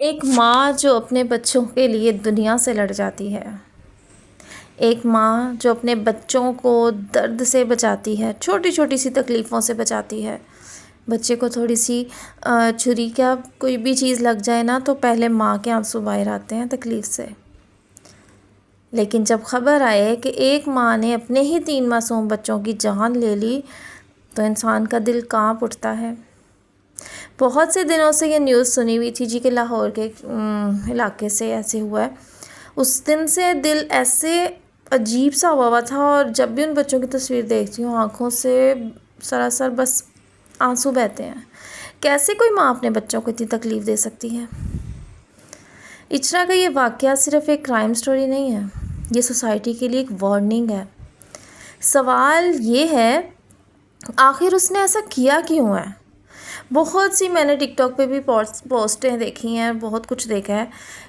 ایک ماں جو اپنے بچوں کے لیے دنیا سے لڑ جاتی ہے، ایک ماں جو اپنے بچوں کو درد سے بچاتی ہے، چھوٹی چھوٹی سی تکلیفوں سے بچاتی ہے۔ بچے کو تھوڑی سی چھری کا کوئی بھی چیز لگ جائے نا تو پہلے ماں کے آنسو باہر آتے ہیں تکلیف سے۔ لیکن جب خبر آئے کہ ایک ماں نے اپنے ہی 3 معصوم بچوں کی جان لے لی تو انسان کا دل کانپ اٹھتا ہے۔ بہت سے دنوں سے یہ نیوز سنی ہوئی تھی کہ لاہور کے علاقے سے ایسے ہوا ہے۔ اس دن سے دل ایسے عجیب سا ہوا تھا، اور جب بھی ان بچوں کی تصویر دیکھتی ہوں آنکھوں سے سراسر بس آنسو بہتے ہیں۔ کیسے کوئی ماں اپنے بچوں کو اتنی تکلیف دے سکتی ہے؟ اچرا کا یہ واقعہ صرف ایک کرائم سٹوری نہیں ہے، یہ سوسائٹی کے لیے ایک وارننگ ہے۔ سوال یہ ہے، آخر اس نے ایسا کیا کیوں ہے؟ بہت سی میں نے ٹک ٹاک پہ بھی پوسٹیں دیکھی ہیں، بہت کچھ دیکھا ہے،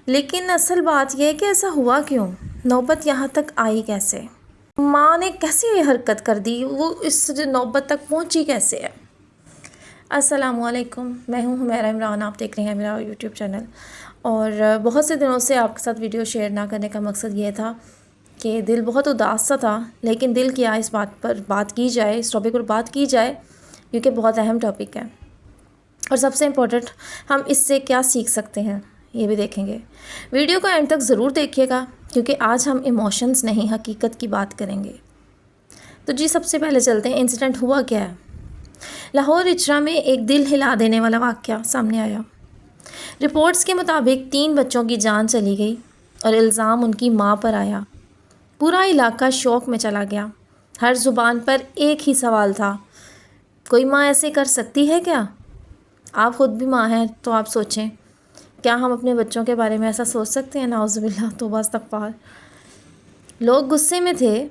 لیکن اصل بات یہ ہے کہ ایسا ہوا کیوں؟ نوبت یہاں تک آئی کیسے؟ ماں نے کیسے یہ حرکت کر دی؟ وہ اس نوبت تک پہنچی کیسے ہے؟ السلام علیکم، میں ہوں حمیرہ عمران، آپ دیکھ رہے ہیں میرا یوٹیوب چینل۔ اور بہت سے دنوں سے آپ کے ساتھ ویڈیو شیئر نہ کرنے کا مقصد یہ تھا کہ دل بہت اداس سا تھا، لیکن دل کیا اس بات پر بات کی جائے، اس ٹاپک پر بات کی جائے، کیونکہ بہت اہم ٹاپک ہے، اور سب سے امپورٹنٹ ہم اس سے کیا سیکھ سکتے ہیں یہ بھی دیکھیں گے۔ ویڈیو کو اینڈ تک ضرور دیکھیے گا، کیونکہ آج ہم ایموشنز نہیں حقیقت کی بات کریں گے۔ تو جی سب سے پہلے چلتے ہیں، انسیڈنٹ ہوا کیا ہے۔ لاہور اچرا میں ایک دل ہلا دینے والا واقعہ سامنے آیا۔ رپورٹس کے مطابق 3 بچوں کی جان چلی گئی اور الزام ان کی ماں پر آیا۔ پورا علاقہ شوق میں چلا گیا۔ ہر زبان پر ایک ہی سوال تھا، کوئی ماں ایسے کر سکتی ہے کیا؟ آپ خود بھی ماں ہیں تو آپ سوچیں، کیا ہم اپنے بچوں کے بارے میں ایسا سوچ سکتے ہیں؟ نعوذ باللہ، توبہ استغفار۔ لوگ غصے میں تھے،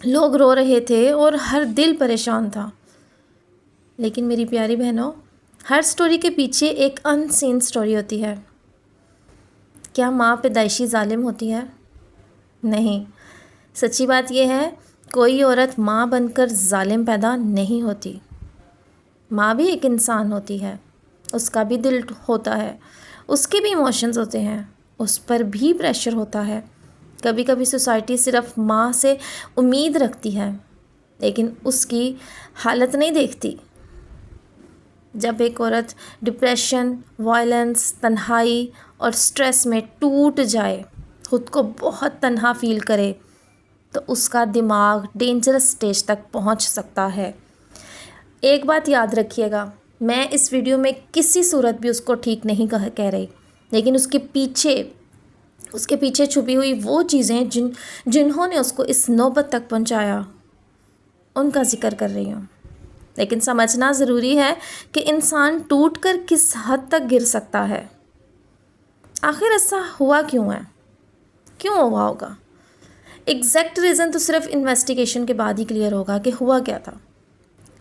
لوگ رو رہے تھے، اور ہر دل پریشان تھا۔ لیکن میری پیاری بہنوں، ہر سٹوری کے پیچھے ایک ان سین سٹوری ہوتی ہے۔ کیا ماں پیدائشی ظالم ہوتی ہے؟ نہیں، سچی بات یہ ہے، کوئی عورت ماں بن کر ظالم پیدا نہیں ہوتی۔ ماں بھی ایک انسان ہوتی ہے، اس کا بھی دل ہوتا ہے، اس کے بھی ایموشنز ہوتے ہیں، اس پر بھی پریشر ہوتا ہے۔ کبھی کبھی سوسائٹی صرف ماں سے امید رکھتی ہے، لیکن اس کی حالت نہیں دیکھتی۔ جب ایک عورت ڈپریشن، وائلنس، تنہائی اور سٹریس میں ٹوٹ جائے، خود کو بہت تنہا فیل کرے، تو اس کا دماغ ڈینجرس سٹیج تک پہنچ سکتا ہے۔ ایک بات یاد رکھیے گا، میں اس ویڈیو میں کسی صورت بھی اس کو ٹھیک نہیں کہہ رہی، لیکن اس کے پیچھے چھپی ہوئی وہ چیزیں جنہوں نے اس کو اس نوبت تک پہنچایا، ان کا ذکر کر رہی ہوں۔ لیکن سمجھنا ضروری ہے کہ انسان ٹوٹ کر کس حد تک گر سکتا ہے۔ آخر ایسا ہوا کیوں ہے؟ کیوں ہوا ہوگا؟ ایگزیکٹ ریزن تو صرف انویسٹیگیشن کے بعد ہی کلیئر ہوگا کہ ہوا کیا تھا،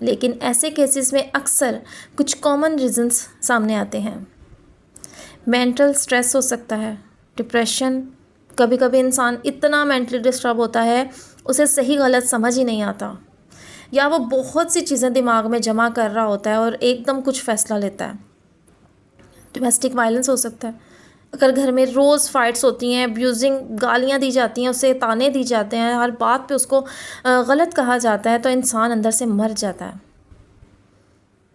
لیکن ایسے کیسز میں اکثر کچھ کامن ریزنز سامنے آتے ہیں۔ مینٹل سٹریس ہو سکتا ہے، ڈپریشن، کبھی کبھی انسان اتنا مینٹلی ڈسٹرب ہوتا ہے اسے صحیح غلط سمجھ ہی نہیں آتا، یا وہ بہت سی چیزیں دماغ میں جمع کر رہا ہوتا ہے اور ایک دم کچھ فیصلہ لیتا ہے۔ ڈومیسٹک وائلنس ہو سکتا ہے، اگر گھر میں روز فائٹس ہوتی ہیں، ابیوزنگ، گالیاں دی جاتی ہیں، اسے تانے دی جاتے ہیں، ہر بات پہ اس کو غلط کہا جاتا ہے، تو انسان اندر سے مر جاتا ہے۔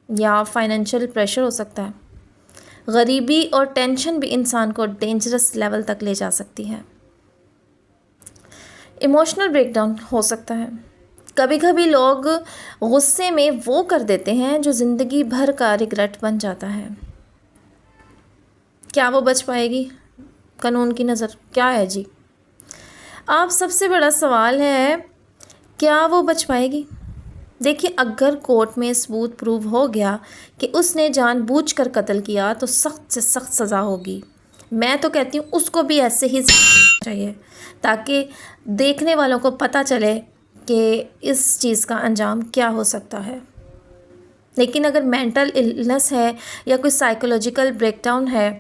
یا فائنینشیل پریشر ہو سکتا ہے، غریبی اور ٹینشن بھی انسان کو ڈینجرس لیول تک لے جا سکتی ہے۔ ایموشنل بریک ڈاؤن ہو سکتا ہے، کبھی کبھی لوگ غصے میں وہ کر دیتے ہیں جو زندگی بھر کا ریگریٹ بن جاتا ہے۔ کیا وہ بچ پائے گی؟ قانون کی نظر کیا ہے جی؟ آپ سب سے بڑا سوال ہے، کیا وہ بچ پائے گی؟ دیکھیے، اگر کورٹ میں ثبوت پروو ہو گیا کہ اس نے جان بوجھ کر قتل کیا تو سخت سے سخت سزا ہوگی۔ میں تو کہتی ہوں اس کو بھی ایسے ہی چاہیے، تاکہ دیکھنے والوں کو پتہ چلے کہ اس چیز کا انجام کیا ہو سکتا ہے۔ لیکن اگر مینٹل النس ہے یا کوئی سائیکولوجیکل بریک ڈاؤن ہے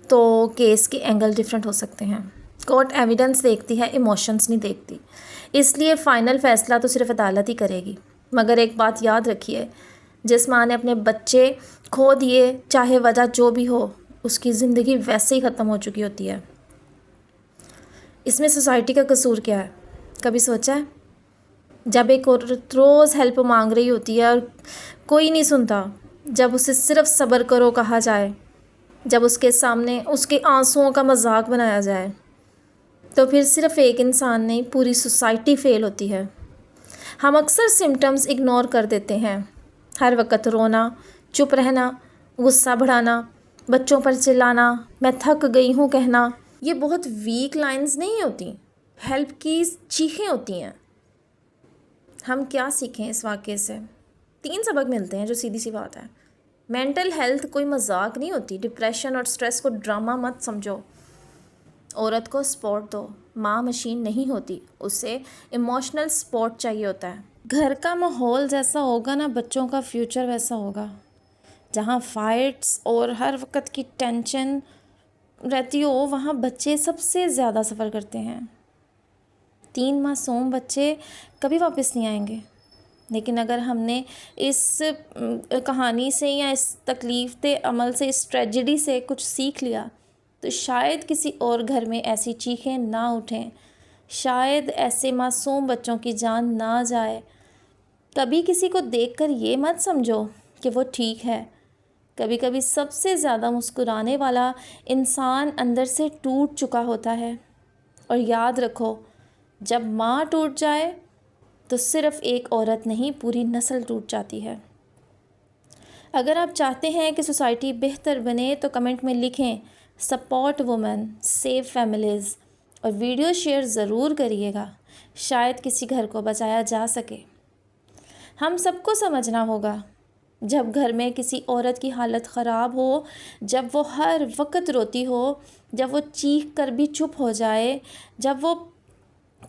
تو کیس کے اینگل ڈیفرنٹ ہو سکتے ہیں۔ کورٹ ایویڈنس دیکھتی ہے، ایموشنز نہیں دیکھتی، اس لیے فائنل فیصلہ تو صرف عدالت ہی کرے گی۔ مگر ایک بات یاد رکھیے، جس ماں نے اپنے بچے کھو دیے، چاہے وجہ جو بھی ہو، اس کی زندگی ویسے ہی ختم ہو چکی ہوتی ہے۔ اس میں سوسائٹی کا قصور کیا ہے؟ کبھی سوچا ہے؟ جب ایک عورت روز ہیلپ مانگ رہی ہوتی ہے اور کوئی نہیں سنتا، جب اسے صرف صبر کرو کہا جائے، جب اس کے سامنے اس کے آنسوؤں کا مذاق بنایا جائے، تو پھر صرف ایک انسان نہیں، پوری سوسائٹی فیل ہوتی ہے۔ ہم اکثر سمٹمز اگنور کر دیتے ہیں، ہر وقت رونا، چپ رہنا، غصہ بڑھانا، بچوں پر چلانا، میں تھک گئی ہوں کہنا، یہ بہت ویک لائنز نہیں ہوتی، ہیلپ کی چیخیں ہوتی ہیں۔ ہم کیا سیکھیں اس واقعے سے؟ 3 سبق ملتے ہیں جو سیدھی سی بات ہے۔ مینٹل ہیلتھ کوئی مذاق نہیں ہوتی، ڈپریشن اور سٹریس کو ڈرامہ مت سمجھو۔ عورت کو سپورٹ دو، ماں مشین نہیں ہوتی، اسے ایموشنل سپورٹ چاہیے ہوتا ہے۔ گھر کا ماحول جیسا ہوگا نا، بچوں کا فیوچر ویسا ہوگا۔ جہاں فائٹس اور ہر وقت کی ٹینشن رہتی ہو، وہاں بچے سب سے زیادہ سفر کرتے ہیں۔ 3 معصوم بچے کبھی واپس نہیں آئیں گے، لیکن اگر ہم نے اس کہانی سے یا اس تکلیف دہ عمل سے، اس ٹریجڈی سے کچھ سیکھ لیا، تو شاید کسی اور گھر میں ایسی چیخیں نہ اٹھیں، شاید ایسے معصوم بچوں کی جان نہ جائے۔ کبھی کسی کو دیکھ کر یہ مت سمجھو کہ وہ ٹھیک ہے۔ کبھی کبھی سب سے زیادہ مسکرانے والا انسان اندر سے ٹوٹ چکا ہوتا ہے۔ اور یاد رکھو، جب ماں ٹوٹ جائے تو صرف ایک عورت نہیں، پوری نسل ٹوٹ جاتی ہے۔ اگر آپ چاہتے ہیں کہ سوسائٹی بہتر بنے تو کمنٹ میں لکھیں سپورٹ وومن، سیو فیملیز، اور ویڈیو شیئر ضرور کریے گا، شاید کسی گھر کو بچایا جا سکے۔ ہم سب کو سمجھنا ہوگا، جب گھر میں کسی عورت کی حالت خراب ہو، جب وہ ہر وقت روتی ہو، جب وہ چیخ کر بھی چپ ہو جائے، جب وہ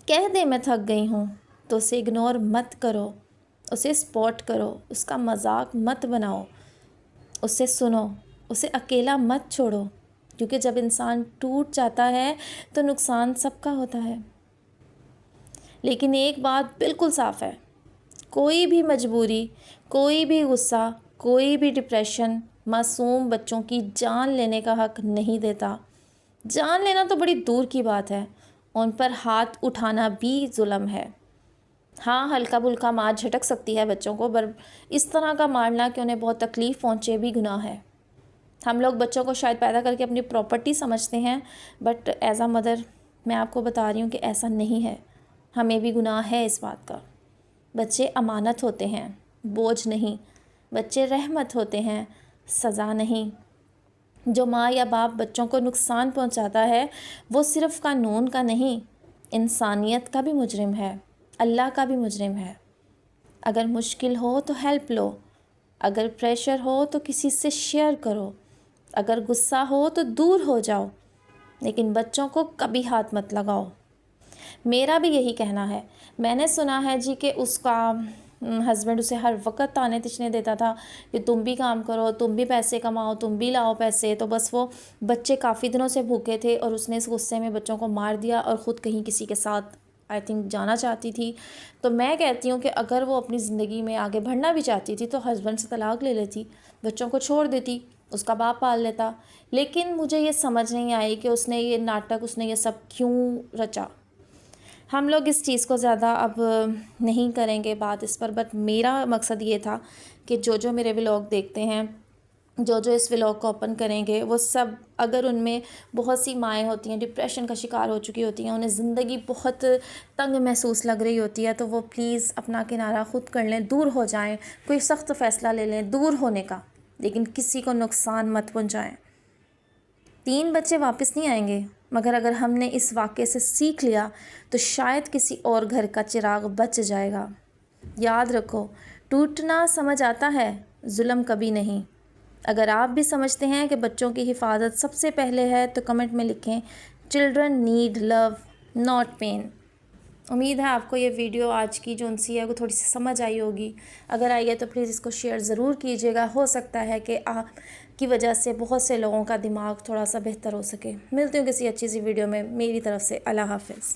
کہہ دے میں تھک گئی ہوں، تو اسے اگنور مت کرو، اسے سپورٹ کرو، اس کا مذاق مت بناؤ، اسے سنو، اسے اکیلا مت چھوڑو، کیونکہ جب انسان ٹوٹ جاتا ہے تو نقصان سب کا ہوتا ہے۔ لیکن ایک بات بالکل صاف ہے، کوئی بھی مجبوری، کوئی بھی غصہ، کوئی بھی ڈپریشن معصوم بچوں کی جان لینے کا حق نہیں دیتا۔ جان لینا تو بڑی دور کی بات ہے، ان پر ہاتھ اٹھانا بھی ظلم ہے۔ ہاں، ہلکا بھلکا مار جھٹک سکتی ہے بچوں کو، پر اس طرح کا مارنا کہ انہیں بہت تکلیف پہنچے بھی گناہ ہے۔ ہم لوگ بچوں کو شاید پیدا کر کے اپنی پراپرٹی سمجھتے ہیں، بٹ ایز اے مدر میں آپ کو بتا رہی ہوں کہ ایسا نہیں ہے، ہمیں بھی گناہ ہے اس بات کا۔ بچے امانت ہوتے ہیں، بوجھ نہیں۔ بچے رحمت ہوتے ہیں، سزا نہیں۔ جو ماں یا باپ بچوں کو نقصان پہنچاتا ہے، وہ صرف قانون کا نہیں، انسانیت کا بھی مجرم ہے، اللہ کا بھی مجرم ہے۔ اگر مشکل ہو تو ہیلپ لو، اگر پریشر ہو تو کسی سے شیئر کرو، اگر غصہ ہو تو دور ہو جاؤ، لیکن بچوں کو کبھی ہاتھ مت لگاؤ۔ میرا بھی یہی کہنا ہے۔ میں نے سنا ہے جی کہ اس کا ہسبینڈ اسے ہر وقت تانے تشنے دیتا تھا کہ تم بھی کام کرو، تم بھی پیسے کماؤ، تم بھی لاؤ پیسے، تو بس وہ بچے کافی دنوں سے بھوکے تھے اور اس نے اس غصے میں بچوں کو مار دیا اور خود کہیں کسی کے ساتھ آئی تھنک جانا چاہتی تھی۔ تو میں کہتی ہوں کہ اگر وہ اپنی زندگی میں آگے بڑھنا بھی چاہتی تھی تو ہسبینڈ سے طلاق لے لیتی، بچوں کو چھوڑ دیتی، اس کا باپ پال لیتا۔ لیکن مجھے یہ سمجھ نہیں آئی کہ اس نے یہ ناٹک، اس نے یہ سب کیوں رچا۔ ہم لوگ اس چیز کو زیادہ اب نہیں کریں گے بات اس پر، بٹ میرا مقصد یہ تھا کہ جو میرے ولاگ دیکھتے ہیں، جو اس ولاگ کو اوپن کریں گے، وہ سب، اگر ان میں بہت سی مائیں ہوتی ہیں ڈپریشن کا شکار ہو چکی ہوتی ہیں، انہیں زندگی بہت تنگ محسوس لگ رہی ہوتی ہے، تو وہ پلیز اپنا کنارہ خود کر لیں، دور ہو جائیں، کوئی سخت فیصلہ لے لیں دور ہونے کا، لیکن کسی کو نقصان مت پہنچائیں۔ 3 بچے واپس نہیں آئیں گے، مگر اگر ہم نے اس واقعے سے سیکھ لیا تو شاید کسی اور گھر کا چراغ بچ جائے گا۔ یاد رکھو، ٹوٹنا سمجھ آتا ہے، ظلم کبھی نہیں۔ اگر آپ بھی سمجھتے ہیں کہ بچوں کی حفاظت سب سے پہلے ہے تو کمنٹ میں لکھیں children need love not pain. امید ہے آپ کو یہ ویڈیو آج کی جو سی ہے وہ تھوڑی سی سمجھ آئی ہوگی۔ اگر آئی ہے تو پلیز اس کو شیئر ضرور کیجیے گا، ہو سکتا ہے کہ آپ کی وجہ سے بہت سے لوگوں کا دماغ تھوڑا سا بہتر ہو سکے۔ ملتی ہوں کسی اچھی سی ویڈیو میں، میری طرف سے اللہ حافظ۔